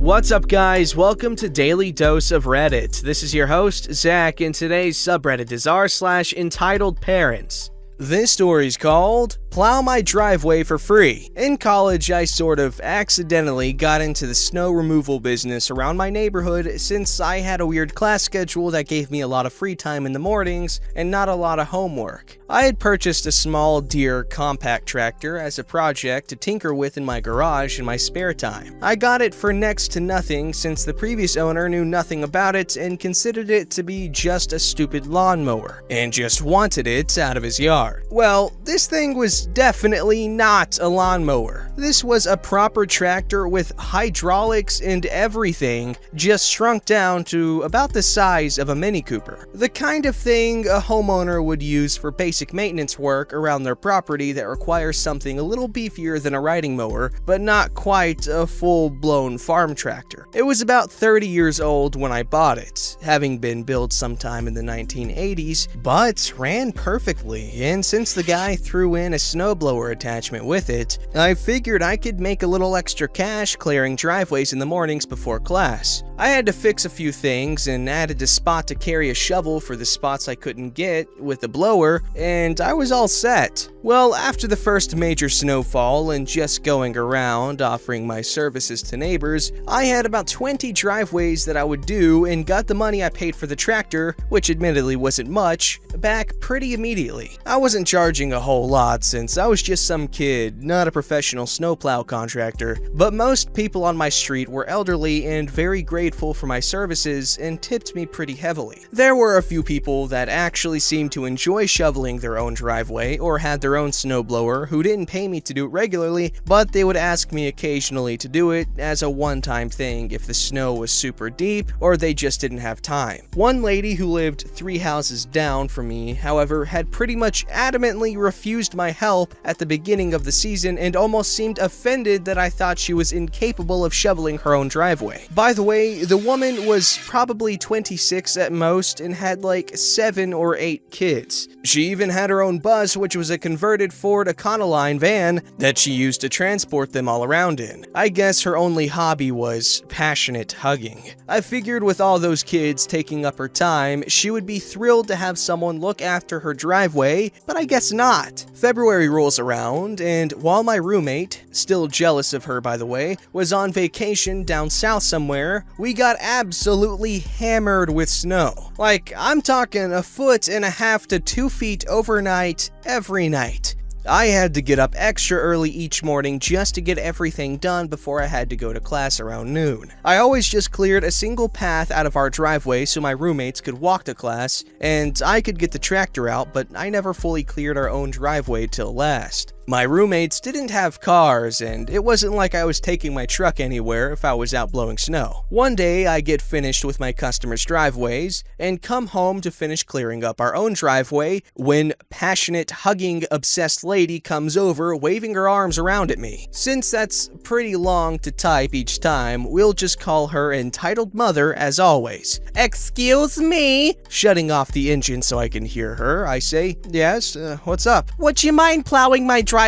What's up, guys? Welcome to Daily Dose of Reddit. This is your host, Zach, and today's subreddit is r/EntitledParents. This story's called Plow My Driveway for Free. In college, I sort of accidentally got into the snow removal business around my neighborhood since I had a weird class schedule that gave me a lot of free time in the mornings and not a lot of homework. I had purchased a small Deere compact tractor as a project to tinker with in my garage in my spare time. I got it for next to nothing since the previous owner knew nothing about it and considered it to be just a stupid lawnmower and just wanted it out of his yard. Well, this thing was definitely not a lawnmower. This was a proper tractor with hydraulics and everything, just shrunk down to about the size of a Mini Cooper. The kind of thing a homeowner would use for basic maintenance work around their property that requires something a little beefier than a riding mower, but not quite a full-blown farm tractor. It was about 30 years old when I bought it, having been built sometime in the 1980s, but ran perfectly, and since the guy threw in a snowblower attachment with it, I figured I could make a little extra cash clearing driveways in the mornings before class. I had to fix a few things and added a spot to carry a shovel for the spots I couldn't get with the blower, and I was all set. Well, after the first major snowfall and just going around offering my services to neighbors, I had about 20 driveways that I would do and got the money I paid for the tractor, which admittedly wasn't much, back pretty immediately. I wasn't charging a whole lot since I was just some kid, not a professional snowplow contractor, but most people on my street were elderly and very grateful for my services and tipped me pretty heavily. There were a few people that actually seemed to enjoy shoveling their own driveway or had their own snowblower who didn't pay me to do it regularly, but they would ask me occasionally to do it as a one-time thing if the snow was super deep or they just didn't have time. One lady who lived 3 houses down from me, however, had pretty much adamantly refused my help at the beginning of the season and almost seemed offended that I thought she was incapable of shoveling her own driveway. By the way, the woman was probably 26 at most and had like 7 or 8 kids. She even had her own bus, which was a converted Ford Econoline van that she used to transport them all around in. I guess her only hobby was passionate hugging. I figured with all those kids taking up her time, she would be thrilled to have someone look after her driveway, but I guess not. February rolls around, and while my roommate, still jealous of her by the way, was on vacation down south somewhere, we got absolutely hammered with snow. Like, I'm talking 1.5 to 2 feet overnight, every night. I had to get up extra early each morning just to get everything done before I had to go to class around noon. I always just cleared a single path out of our driveway so my roommates could walk to class, and I could get the tractor out, but I never fully cleared our own driveway till last. My roommates didn't have cars, and it wasn't like I was taking my truck anywhere if I was out blowing snow. One day, I get finished with my customers' driveways and come home to finish clearing up our own driveway when passionate, hugging, obsessed lady comes over waving her arms around at me. Since that's pretty long to type each time, we'll just call her Entitled Mother as always. "Excuse me?" Shutting off the engine so I can hear her, I say, "Yes, what's up?" "Would you mind plowing my driveway?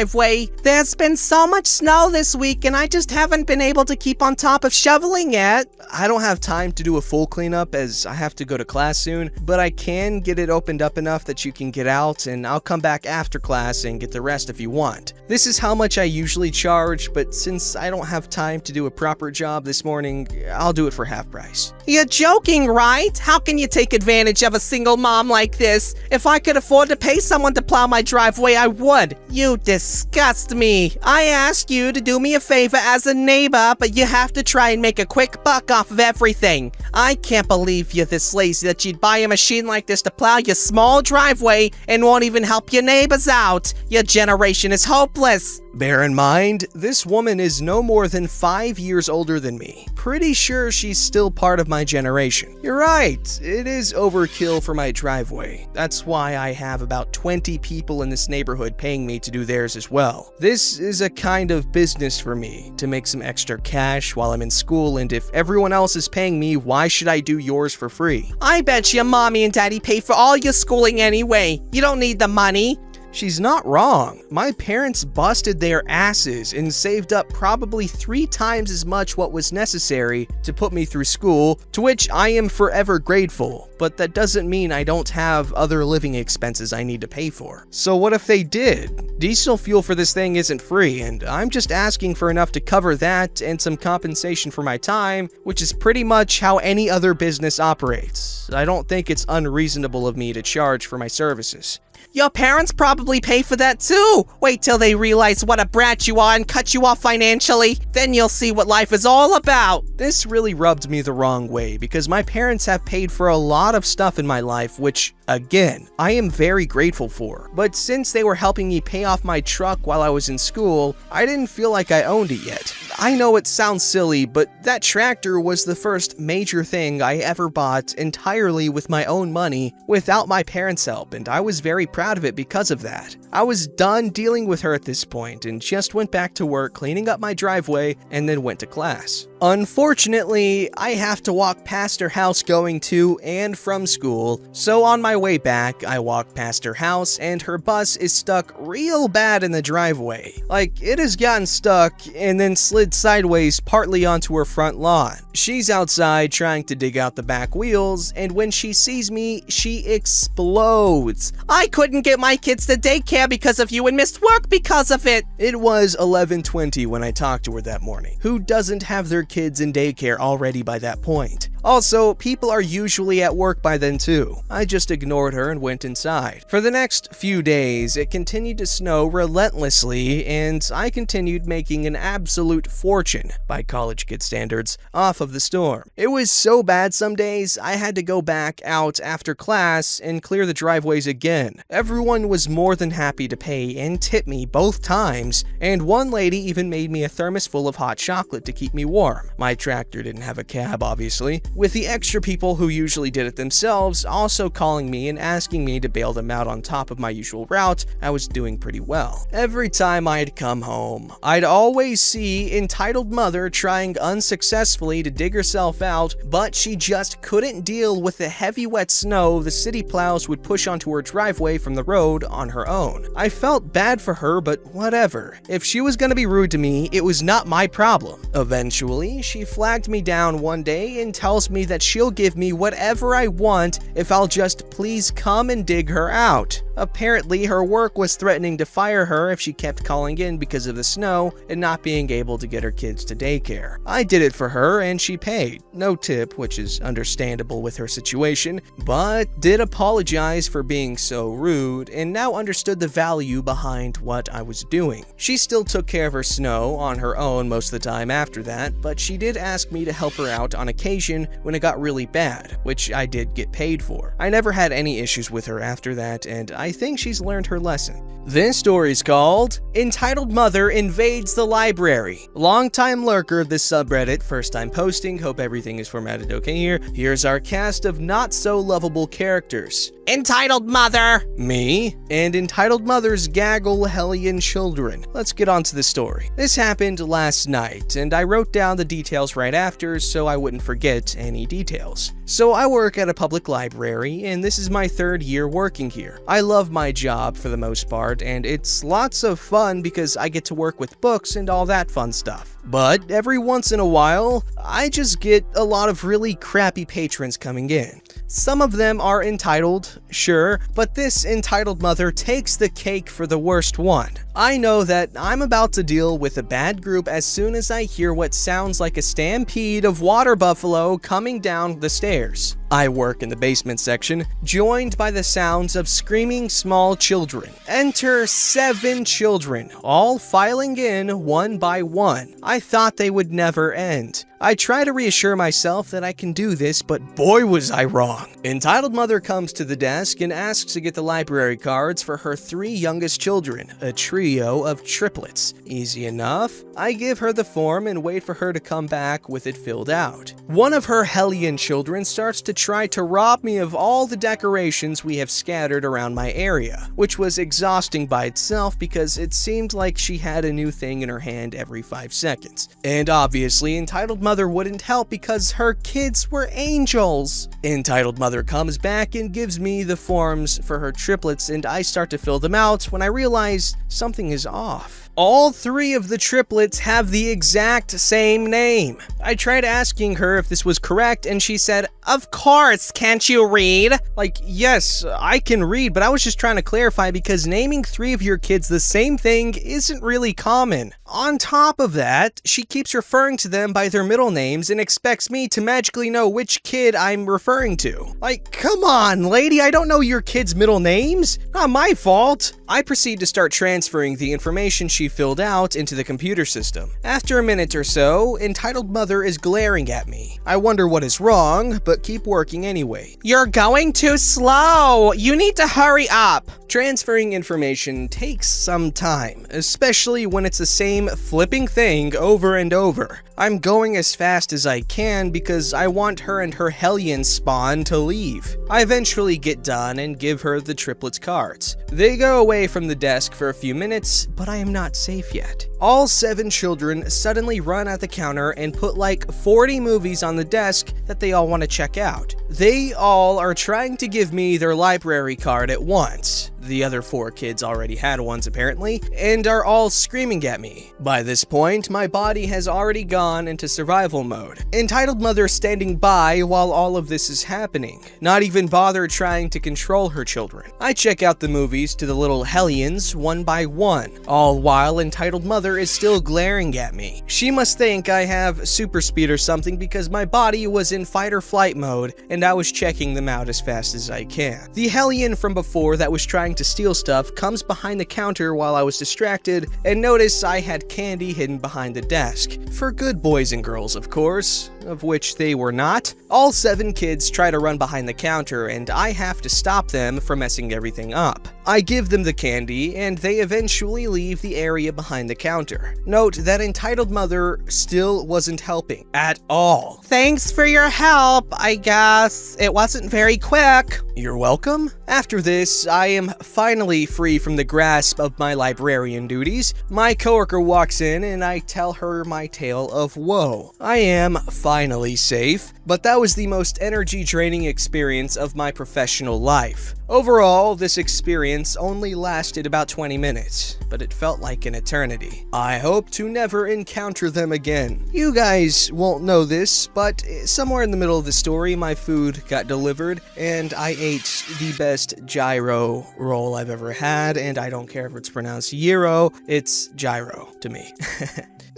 There's been so much snow this week and I just haven't been able to keep on top of shoveling yet." I don't have time to do a full cleanup as I have to go to class soon, but I can get it opened up enough that you can get out, and I'll come back after class and get the rest if you want. This is how much I usually charge, but since I don't have time to do a proper job this morning, I'll do it for half price. "You're joking, right? How can you take advantage of a single mom like this? If I could afford to pay someone to plow my driveway, I would. You disgust me. I ask you to do me a favor as a neighbor, but you have to try and make a quick buck off of everything. I can't believe you're this lazy that you'd buy a machine like this to plow your small driveway and won't even help your neighbors out. Your generation is hopeless." Bear in mind, this woman is no more than 5 years older than me. Pretty sure she's still part of my generation. You're right, it is overkill for my driveway. That's why I have about 20 people in this neighborhood paying me to do theirs as well. This is a kind of business for me, to make some extra cash while I'm in school, and if everyone else is paying me, why should I do yours for free? "I bet your mommy and daddy pay for all your schooling anyway. You don't need the money." She's not wrong. My parents busted their asses and saved up probably 3 times as much what was necessary to put me through school, to which I am forever grateful. But that doesn't mean I don't have other living expenses I need to pay for. So what if they did? Diesel fuel for this thing isn't free, and I'm just asking for enough to cover that and some compensation for my time, which is pretty much how any other business operates. I don't think it's unreasonable of me to charge for my services. Your parents probably pay for that too. Wait till they realize what a brat you are and cut you off financially. Then you'll see what life is all about. This really rubbed me the wrong way because my parents have paid for a lot of stuff in my life, which, again, I am very grateful for. But since they were helping me pay off my truck while I was in school, I didn't feel like I owned it yet. I know it sounds silly, but that tractor was the first major thing I ever bought entirely with my own money without my parents' help, and I was very proud of it because of that. I was done dealing with her at this point and just went back to work cleaning up my driveway and then went to class. Unfortunately, I have to walk past her house going to and from school, so on my way back, I walk past her house and her bus is stuck real bad in the driveway. Like, it has gotten stuck and then slid sideways partly onto her front lawn. She's outside trying to dig out the back wheels, and when she sees me, she explodes. I couldn't get my kids to daycare because of you and missed work because of it. It was 11:20 when I talked to her that morning. Who doesn't have their kids in daycare already by that point? Also, people are usually at work by then too. I just ignored her and went inside. For the next few days, it continued to snow relentlessly, and I continued making an absolute fortune, by college kid standards, off of the storm. It was so bad some days, I had to go back out after class and clear the driveways again. Everyone was more than happy to pay and tip me both times, and one lady even made me a thermos full of hot chocolate to keep me warm. My tractor didn't have a cab, obviously, with the extra people who usually did it themselves also calling me and asking me to bail them out on top of my usual route. I was doing pretty well. Every time I'd come home, I'd always see entitled mother trying unsuccessfully to dig herself out, but she just couldn't deal with the heavy wet snow the city plows would push onto her driveway from the road on her own. I felt bad for her, but whatever. If she was gonna be rude to me, it was not my problem. Eventually, she flagged me down one day and tells me that she'll give me whatever I want if I'll just please come and dig her out. Apparently, her work was threatening to fire her if she kept calling in because of the snow and not being able to get her kids to daycare. I did it for her and she paid. No tip, which is understandable with her situation, but did apologize for being so rude and now understood the value behind what I was doing. She still took care of her snow on her own most of the time after that, but she did ask me to help her out on occasion when it got really bad, which I did get paid for. I never had any issues with her after that, and I think she's learned her lesson. This story's called Entitled Mother Invades the Library. Longtime lurker, this subreddit, first time posting, hope everything is formatted okay here. Here's our cast of not so lovable characters. Entitled Mother! Me, and Entitled Mother's gaggle hellion children. Let's get on to the story. This happened last night, and I wrote down the details right after so I wouldn't forget any details. So I work at a public library, and this is my 3rd year working here. I love my job for the most part, and it's lots of fun because I get to work with books and all that fun stuff. But every once in a while, I just get a lot of really crappy patrons coming in. Some of them are entitled, sure, but this entitled mother takes the cake for the worst one. I know that I'm about to deal with a bad group as soon as I hear what sounds like a stampede of water buffalo coming down the stairs. I work in the basement section, joined by the sounds of screaming small children. Enter 7 children, all filing in one by one. I thought they would never end. I try to reassure myself that I can do this, but boy was I wrong. Entitled mother comes to the desk and asks to get the library cards for her 3 youngest children, a trio of triplets. Easy enough. I give her the form and wait for her to come back with it filled out. One of her hellion children starts to try to rob me of all the decorations we have scattered around my area, which was exhausting by itself because it seemed like she had a new thing in her hand every 5 seconds. And obviously, entitled mother Mother wouldn't help because her kids were angels. Entitled Mother comes back and gives me the forms for her triplets, and I start to fill them out when I realize something is off. All 3 of the triplets have the exact same name. I tried asking her if this was correct, and she said, Of course, can't you read? Like, yes, I can read, but I was just trying to clarify because naming 3 of your kids the same thing isn't really common. On top of that, she keeps referring to them by their middle names and expects me to magically know which kid I'm referring to. Like, come on, lady, I don't know your kids' middle names. Not my fault. I proceed to start transferring the information she filled out into the computer system. After a minute or so, Entitled Mother is glaring at me. I wonder what is wrong, but keep working anyway. You're going too slow. You need to hurry up. Transferring information takes some time, especially when it's the same flipping thing over and over. I'm going as fast as I can because I want her and her Hellion spawn to leave. I eventually get done and give her the triplets cards. They go away from the desk for a few minutes, but I am not safe yet. All 7 children suddenly run at the counter and put like 40 movies on the desk that they all want to check out. They all are trying to give me their library card at once. The other 4 kids already had ones apparently, and are all screaming at me. By this point, my body has already gone into survival mode. Entitled Mother standing by while all of this is happening, not even bother trying to control her children. I check out the movies to the little Hellions one by one, all while Entitled Mother is still glaring at me. She must think I have super speed or something because my body was in fight or flight mode and I was checking them out as fast as I can. The Hellion from before that was trying to steal stuff comes behind the counter while I was distracted and notice I had candy hidden behind the desk. For good boys and girls, of course, of which they were not. All 7 kids try to run behind the counter and I have to stop them from messing everything up. I give them the candy and they eventually leave the area behind the counter. Note that Entitled Mother still wasn't helping at all. Thanks for your help, I guess. It wasn't very quick. You're welcome. After this, I am finally free from the grasp of my librarian duties. My coworker walks in and I tell her my tale of woe. I am finally safe, but that was the most energy draining experience of my professional life. Overall, this experience only lasted about 20 minutes, but it felt like an eternity. I hope to never encounter them again. You guys won't know this, but somewhere in the middle of the story, my food got delivered, and I ate the best gyro roll I've ever had, and I don't care if it's pronounced gyro, it's gyro to me.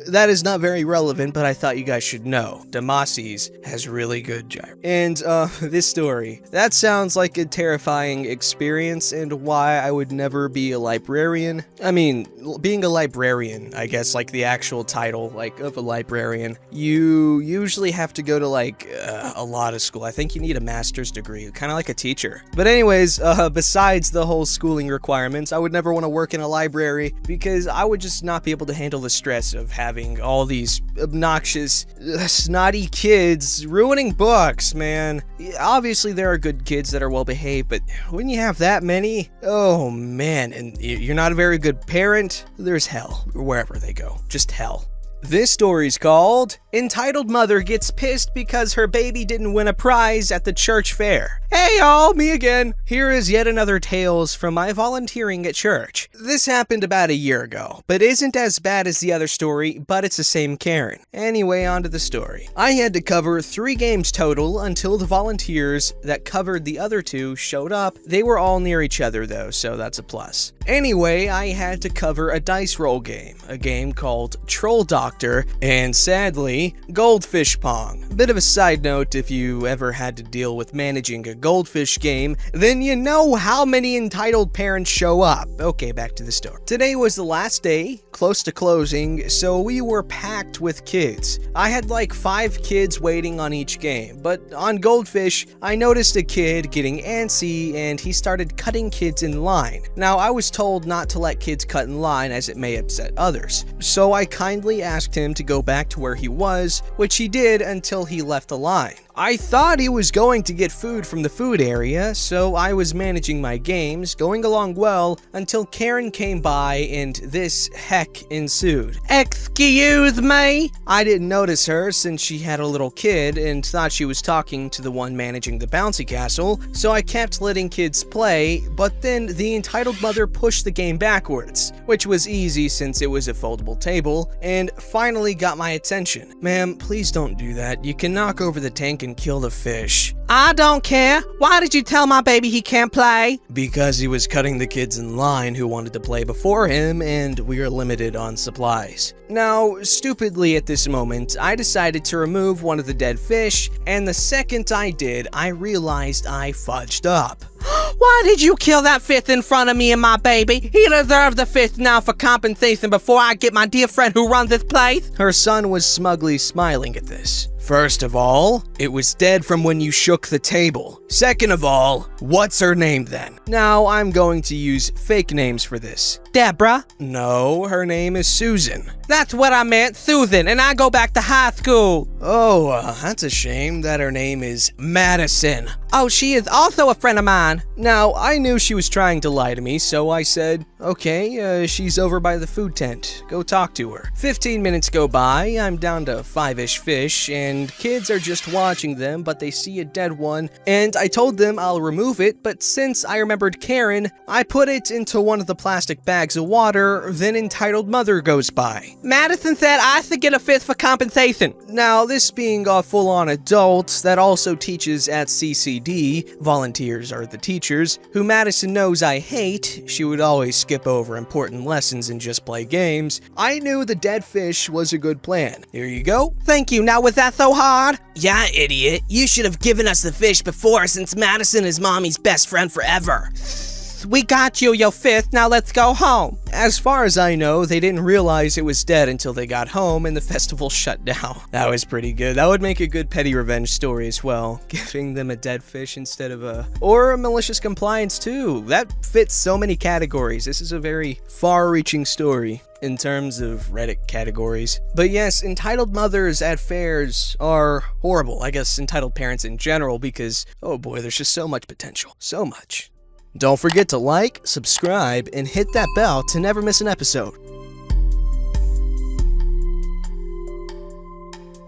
That is not very relevant, but I thought you guys should know. Damacy's has really good gyro. And, this story. That sounds like a terrifying experience and why I would never be a librarian. I mean, being a librarian, I guess, like the actual title, like, of a librarian, you usually have to go to, like, a lot of school. I think you need a master's degree, kind of like a teacher. But anyways, besides the whole schooling requirements, I would never want to work in a library because I would just not be able to handle the stress of having all these obnoxious, snotty kids ruining books, man. Obviously, there are good kids that are well behaved, but when you have that many, oh man, and you're not a very good parent, there's hell wherever they go. Just hell. This story's called Entitled Mother Gets Pissed Because Her Baby Didn't Win a Prize at the Church Fair. Hey y'all, me again. Here is yet another tales from my volunteering at church. This happened about a year ago, but isn't as bad as the other story, but it's the same Karen. Anyway, on to the story. I had to cover 3 games total until the volunteers that covered the other 2 showed up. They were all near each other though, so that's a plus. Anyway, I had to cover a dice roll game, a game called Troll Doctor, and sadly, Goldfish Pong. Bit of a side note, if you ever had to deal with managing a goldfish game, then you know how many entitled parents show up. Okay, back to the story. Today was the last day, close to closing, so we were packed with kids. I had like 5 kids waiting on each game, but on Goldfish, I noticed a kid getting antsy and he started cutting kids in line. Now, I was told not to let kids cut in line as it may upset others, so I kindly asked him to go back to where he was, which he did until he left the line. I thought he was going to get food from the food area, so I was managing my games, going along well, until Karen came by and this, heck, wreck ensued. Excuse me? I didn't notice her since she had a little kid and thought she was talking to the one managing the bouncy castle, so I kept letting kids play, but then the entitled mother pushed the game backwards, which was easy since it was a foldable table, and finally got my attention. Ma'am, please don't do that. You can knock over the tank and kill the fish. I don't care. Why did you tell my baby he can't play? Because he was cutting the kids in line who wanted to play before him, and we are limited on supplies. Now, stupidly at this moment, I decided to remove one of the dead fish, and the second I did, I realized I fudged up. Why did you kill that fifth in front of me and my baby? He deserved the fifth now for compensation before I get my dear friend who runs this place. Her son was smugly smiling at this. First of all, it was dead from when you shook the table. Second of all, what's her name then? Now, I'm going to use fake names for this. Deborah? No, her name is Susan. That's what I meant, Susan, and I go back to high school. Oh, that's a shame that her name is Madison. Oh, she is also a friend of mine. Now, I knew she was trying to lie to me, so I said, okay, she's over by the food tent. Go talk to her. 15 minutes go by, I'm down to 5-ish fish, and kids are just watching them, but they see a dead one, and I told them I'll remove it, but since I remembered Karen, I put it into one of the plastic bags of water, then entitled mother goes by. Madison said I should get a fifth for compensation. Now, this being a full-on adult that also teaches at CCD, volunteers are the teachers, who Madison knows I hate, she would always skip over important lessons and just play games, I knew the dead fish was a good plan. Here you go. Thank you. Now, was that so hard? Yeah, idiot. You should have given us the fish before since Madison is Mommy's best friend forever. We got you your fifth, now let's go home. As far as I know, they didn't realize it was dead until they got home and the festival shut down. That was pretty good. That would make a good petty revenge story as well. Giving them a dead fish instead of or a malicious compliance too. That fits so many categories. This is a very far-reaching story in terms of Reddit categories. But yes, entitled mothers at fairs are horrible. I guess entitled parents in general because, oh boy, there's just so much potential. So much. Don't forget to like, subscribe, and hit that bell to never miss an episode.